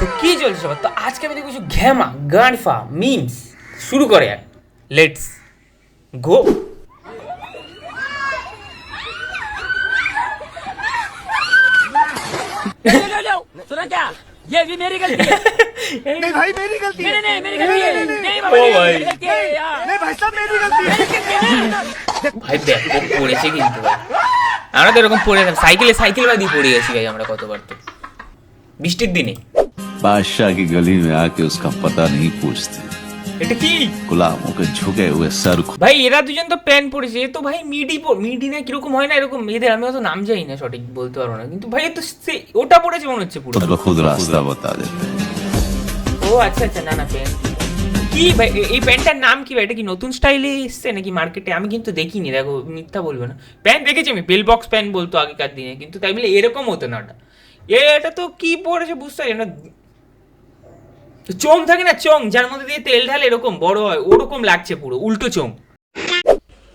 তো কি চলছে সবার? তো আজকে আমি দেখবো কিছু ঘ্যামা গানফা মিমস শুরু করে। Let's go. सुना क्या? ये भी मेरी गलती है। नहीं भाई मेरी गलती है। नहीं मेरी गलती है। नहीं बाबा ओ मेरी भाई। गलती है यार। नहीं भाई साहब मेरी गलती है। ভাই ব্যাপক পড়েছে কিন্তু ভাই। আমরা তো এরকম পড়ে সাইকেল বাদি পড়ে গেছি ভাই আমরা কতবার। তো বৃষ্টির দিনে बादशाह की गली में आके उसका पता नहीं पूछते, এটা কি गुलामों के झुके हुए सर ভাই? এরা দুজন তো প্যান্ট পরেছে, এ তো ভাই মিডি না কিরকম হয় না এরকম মেয়েদের, আমি অত নাম জানি না, সঠিক বলতে পারবো না, কিন্তু ভাই এ তো ওটা পড়েছে মনে হচ্ছে পুরো। खुद ब खुद रास्ता बता देते हैं। ও আচ্ছা আচ্ছা, না প্যান্ট কি ভাই? এই প্যান্টটার নাম কি ভাই? এটা কি নতুন স্টাইলে এসছে নাকি মার্কেটে? আমি কিন্তু দেখিনি, দেখো মিথ্যা বলবো না। প্যান্ট দেখেছি আমি, বেল বক্স প্যান্ট বলতো আগেকার দিনে, কিন্তু তাই বলে এরকম হতো না ওটা। এটা তো কি পড়েছে বুঝতে পারি না। চোং থাকে না, চোং যার মধ্যে দিয়ে তেল ঢালে এরকম বড় হয়, ওরকম লাগছে পুরো উল্টো চোং।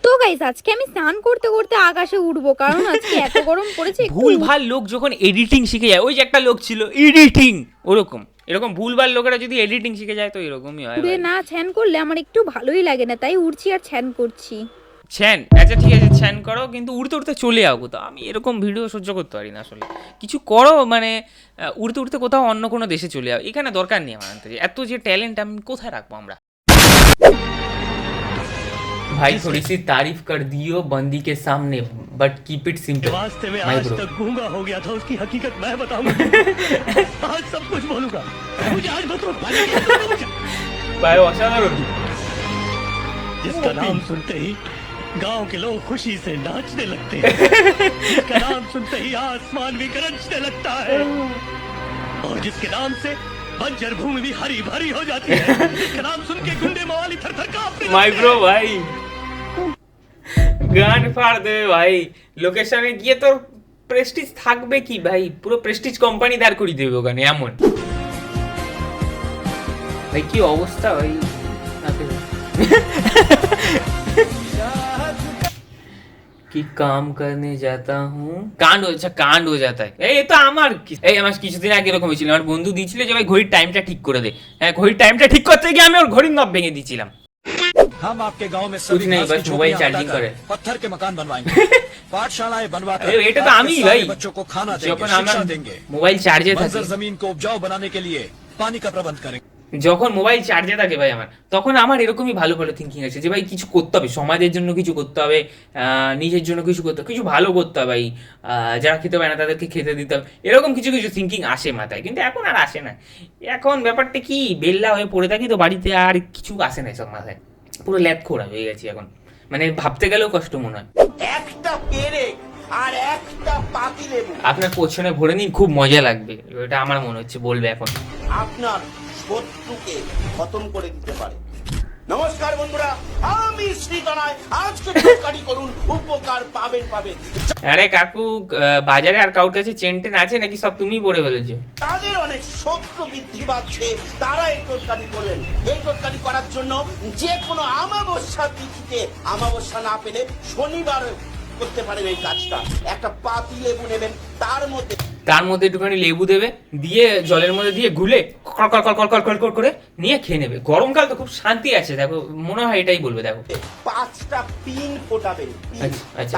তো গাইস আজকে আমি স্নান করতে করতে আকাশে উঠবো, কারণ আজকে এত গরম পড়েছে। ভুলভাল লোক যখন এডিটিং শিখে যায়, ওই যে একটা লোক ছিল এডিটিং, ওরকম এরকম ভুলভাল লোকেরা যদি এডিটিং শিখে যায় তো এরকমই হয়। উড়ে না ছ্যান করলে আমার একটু ভালোই লাগে না, তাই উড়ছি আর ছ্যান করছি। ছ্যান, আচ্ছা ঠিক আছে ছ্যান করো, কিন্তু উড়তে উড়তে চলে যাও কোথাও। আমি এরকম ভিডিও সহ্য করতে পারি না আসলে। কিছু করো মানে উড়তে উড়তে কোথাও অন্য কোনো দেশে চলে যাও, এখানে দরকার নেই আমার আনতে। এত যে ট্যালেন্ট আমি কোথায় রাখবো আমরা? भाई थोड़ी सी तारीफ कर दियो बंदी के सामने, बट कीप इट सिंपल। वास्ते में माय आज ब्रो तक गूंगा हो गया था, उसकी हकीकत मैं बताऊंगा। आज सब कुछ बोलूंगा। मुझे आज मत रोक भाई। भाई অসাধারণ। जिसका नाम सुनते ही गांव के लोग खुशी से नाचने लगते हैं। जिसका नाम सुनते ही आसमान भी गरजने लगता है, और जिसके नाम से बंजर भूमि भी हरी भरी हो जाती है। जिसका नाम सुन के गुंडे मवाली थर-थर कांपने माय ब्रो भाई গান ফাড় দেবে ভাই। লোকেশনে গিয়ে তোর প্রেস্টিজ থাকবে কি ভাই? পুরো প্রেস্টিজ কোম্পানি দাঁড় করিয়ে দেবে ওখানে, এমন ভাই কি অবস্থা ভাই। कि काम करने जाता हूँ কাণ্ড हो जाता है। এই তো আমার কিছুদিন আগে এরকম হয়েছিল, আমার বন্ধু দিয়েছিল যে ভাই ঘড়ির টাইমটা ঠিক করে দে। হ্যাঁ, ঘড়ির টাইমটা ঠিক করতে গিয়ে আমি ওর ঘড়ির নব ভেঙে দিয়েছিলাম। हम आपके गांव में कुछ नहीं, बस मोबाइल चार्जिंग करे, पत्थर के मकान बनवाएंगे, पाठशालाएं बनवाकर अरे ये तो हम ही भाई बच्चों को खाना যখন देंगे, আমার शिक्षा देंगे, মোবাইল চার্জে থাকে, बंजर जमीन को उपजाऊ बनाने के लिए पानी का प्रबंध करेंगे। যখন মোবাইল চার্জে থাকে ভাই আমার, তখন আমার এরকমই ভালো ভালো থিঙ্কিং আছে যে ভাই কিছু করতে হবে, সমাজের জন্য কিছু করতে হবে, নিজের জন্য কিছু করতে হবে, কিছু ভালো করতে হবে ভাই, যারা খেতে পারে না তাদেরকে খেতে দিতে হবে, এরকম কিছু কিছু থিঙ্কিং আসে মাথায়। কিন্তু এখন আর আসে না। এখন ব্যাপারটা কি, বেল্লা হয়ে পড়ে থাকি তো বাড়িতে, আর কিছু আসে না সব মাথায়। পুরো ল্যাদ খোড়া হয়ে গেছি এখন, মানে ভাবতে গেলেও কষ্ট মনে হয়। একটা পেরেক আর একটা পাতিলেবু আপনার পেছনে ভরে নিন, খুব মজা লাগবে, এটা আমার মনে হচ্ছে বলবে এখন। আপনার শত্রুকে খতম করে দিতে পারে। নমস্কার বন্ধুরা, আমি শ্রীতনয়। আজকে তরকারি করুন, উপকার পাবেন। আরে কাকু, বাজারে আর কাউর কাছে চেন টেন আছে নাকি? সব তুমিই পড়ে ফেলেছো। তাদের অনেক শত্রু বৃদ্ধি পাচ্ছে, তারা এই তরকারি করবেন। এই তরকারি করার জন্য যে কোনো আমাবস্যা তিথিতে, আমাবস্যা না পেলে শনিবার করতে পারেন এই কাজটা। একটা পাতি লেবু নেবেন, তার মধ্যে একটুখানি লেবু দেবে, দিয়ে জলের মধ্যে দিয়ে গুলে কড়কড় করে নিয়ে খেয়ে নেবে। গরমকাল তো খুব শান্তি আছে, দেখো মনে হয় এটাই বলবে। দেখো 5টা পিন ফোটাবেন, আচ্ছা।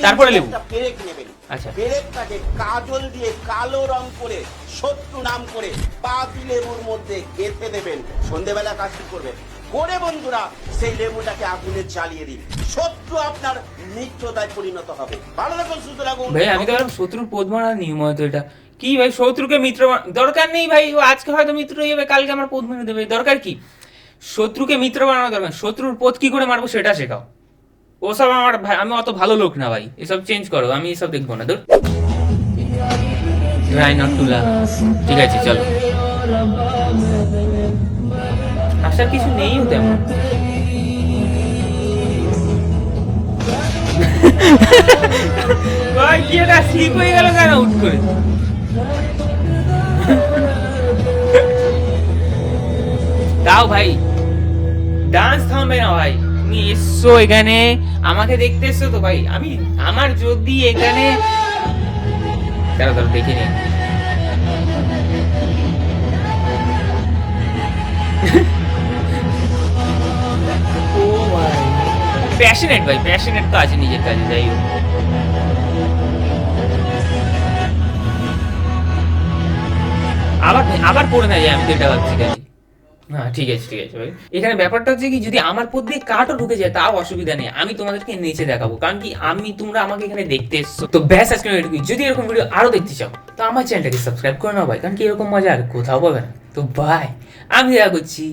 তারপরে লেবু, একটা পেরেক নেবেন। আচ্ছা, পেরেকটাকে কাজল দিয়ে কালো রং করে, শত্রু নাম করে পাতি লেবুর মধ্যে গেঁথে দেবেন। সন্ধেবেলা কাজটি করবেন করে বন্ধুরা সেই লেবুটাকে আগুনে জ্বালিয়ে দিন। শত্রু আপনার মিত্রতায় পরিণত হবে। ভালো থাকুন, সুস্থ থাকুন ভাই। আমি তো ভাবলাম শত্রুর পোদ মারার নিয়ম হয়তো এটা। কি ভাই, শত্রুকে মিত্র দরকার নেই ভাই, ও আজকে হয়তো মিত্র হয়ে যাবে, কালকে আমার পোদ মেরে দেবে, দরকার কি? শত্রুকে মিত্র বানানো দরকার। শত্রুর পোদ কি করে মারবো সেটা শেখাও। ওসব আমার ভাই, আমি অত ভালো লোক না ভাই, এসব চেঞ্জ করো, আমি এসব দেখবো না। ধর ট্রাই নট টু লাভ। ঠিক আছে চলো, আসার কিছু নেই তেমন। ভাই কি এটা স্লিপ হয়ে গেল কেন উঠ করে? দাও ভাই, ডান্স থামবে না ভাই। তুমি এসছো এখানে, আমাকে দেখতে এসছো তো ভাই। আমার যদি এখানে দাঁড়া দেখে নিই। প্যাশনেট ভাই, প্যাশনেট তো আছে নিজের কাজে। যাই হোক, আবার পড়ে না যায়, আমি তো এটা ভাবছি খালি। হ্যাঁ ঠিক আছে ভাই। এখানে ব্যাপারটা হচ্ছে কি, যদি আমার পথ দিয়ে কাঠও ঢুকে যায় তাও অসুবিধা নেই, আমি তোমাদেরকে নেচে দেখাবো, কারণ কি তোমরা আমাকে এখানে দেখতে এসছো। তো ব্যাস আজকে এটুকুই। যদি এরকম ভিডিও আরো দেখতে চাও তো আমার চ্যানেলটাকে সাবস্ক্রাইব করে নাও ভাই, কারণ কি এরকম মজা আর কোথাও পাবে না। তো বাই, আমি দেখা করছি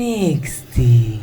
নেক্সট দিন।